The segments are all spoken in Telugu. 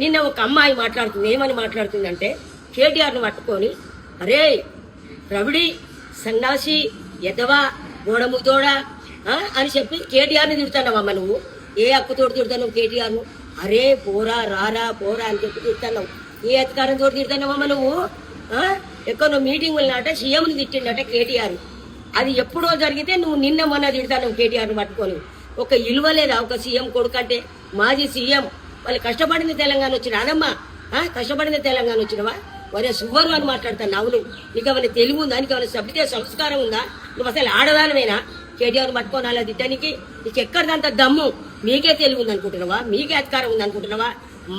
నిన్న ఒక అమ్మాయి మాట్లాడుతుంది, ఏమని మాట్లాడుతుందంటే కేటీఆర్ను పట్టుకొని, అరే రవిడి సన్నాసి ఎదవా గోడముతోడా అని చెప్పి కేటీఆర్ని తిడుతున్నావమ్మ నువ్వు. ఏ హక్కుతోటి తిడుతున్నావు కేటీఆర్ను? అరే పోరా రారా పోరా అని చెప్పి తిడుతున్నావు. ఏ అధికారంతో తిడుతున్నావమ్మ నువ్వు? ఎక్కడో మీటింగ్ వెళ్ళినట సీఎంని తిట్టిండట కేటీఆర్. అది ఎప్పుడో జరిగితే నువ్వు నిన్న మొన్న తిడతావు కేటీఆర్ని పట్టుకొని. ఒక ఇలువ లేదా ఒక సీఎం కొడుకంటే? మాజీ సీఎం వాళ్ళు కష్టపడింది తెలంగాణ వచ్చిన అదమ్మా, కష్టపడింది తెలంగాణ వచ్చినవా? వరే సువ్వరు అని మాట్లాడతాను. అవును, నీకు ఏమైనా తెలివి ఉందా? నీకు ఏమైనా సభ్యత సంస్కారం ఉందా? నువ్వు అసలు ఆడదానమేనా? కేటీఆర్ పట్టుకొని అలా తిట్టడానికి నీకు ఎక్కడిదంత దమ్ము? మీకే తెలివి ఉంది అనుకుంటున్నావా? మీకే అధికారం ఉంది అనుకుంటున్నావా?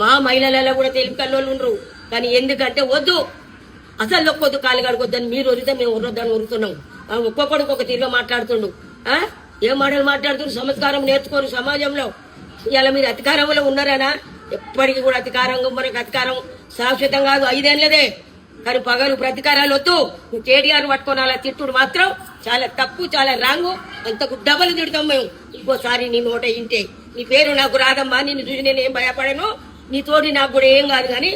మా మహిళలలో కూడా తెలివి కల్లోళ్ళు ఉండరు. కానీ ఎందుకంటే వద్దు, అసలు ఒక్కొద్దు కాలు కడుకొద్దని మీరు వరితే మేము ఉర్రొద్దని ఉరుతున్నాం. ఒక్కొక్కడికి ఒక తీరుగా మాట్లాడుతుండు. ఏ మాటలు మాట్లాడుతుండ్రు? సంస్కారం నేర్చుకోరు సమాజంలో. ఇలా మీరు అధికారంలో ఉన్నారనా? ఎప్పటికీ కూడా అధికారంగా మనకు అధికారం శాశ్వతం కాదు, 5 ఏళ్లదే. కానీ పగలు ప్రతీకారాలు వద్దు. నువ్వు కేటీఆర్ పట్టుకొని అలా తిట్టుడు మాత్రం చాలా తప్పు, చాలా రాంగు. అంతకు డబల్ తిడతాం మేము. ఇంకోసారి నీ నోట ఇంటే నీ పేరు నాకు రాదమ్మా. నిన్ను చూసి నేను ఏం భయపడను, నీ తోటి నాకు కూడా ఏం కాదు. కానీ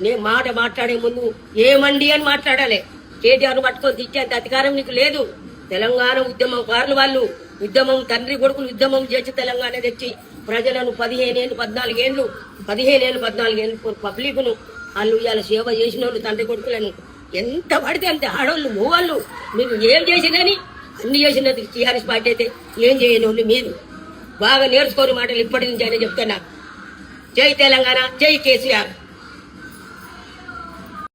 నేను మాట మాట్లాడే ముందు ఏమండి అని మాట్లాడాలి. కేటీఆర్ పట్టుకొని తిట్టేంత అధికారం నీకు లేదు. తెలంగాణ ఉద్యమకారులు వాళ్ళు ఉద్యమం, తండ్రి కొడుకులు ఉద్యమం చేసి తెలంగాణ తెచ్చి ప్రజలను 15 ఏళ్ళు 14 ఏళ్ళు పబ్లిక్ ను వాళ్ళు ఇవాళ సేవ చేసిన వాళ్ళు తండ్రి కొడుకులను ఎంత పడితే అంతే ఆడవాళ్ళు మూవాళ్ళు మీరు ఏం చేసినని అన్ని చేసినది టీఆర్ఎస్ పార్టీ అయితే ఏం చేయని వాళ్ళు మీరు బాగా నేర్చుకోని మాటలు ఇప్పటి నుంచి అని చెప్తున్నా. జై తెలంగాణ, జై కేసీఆర్.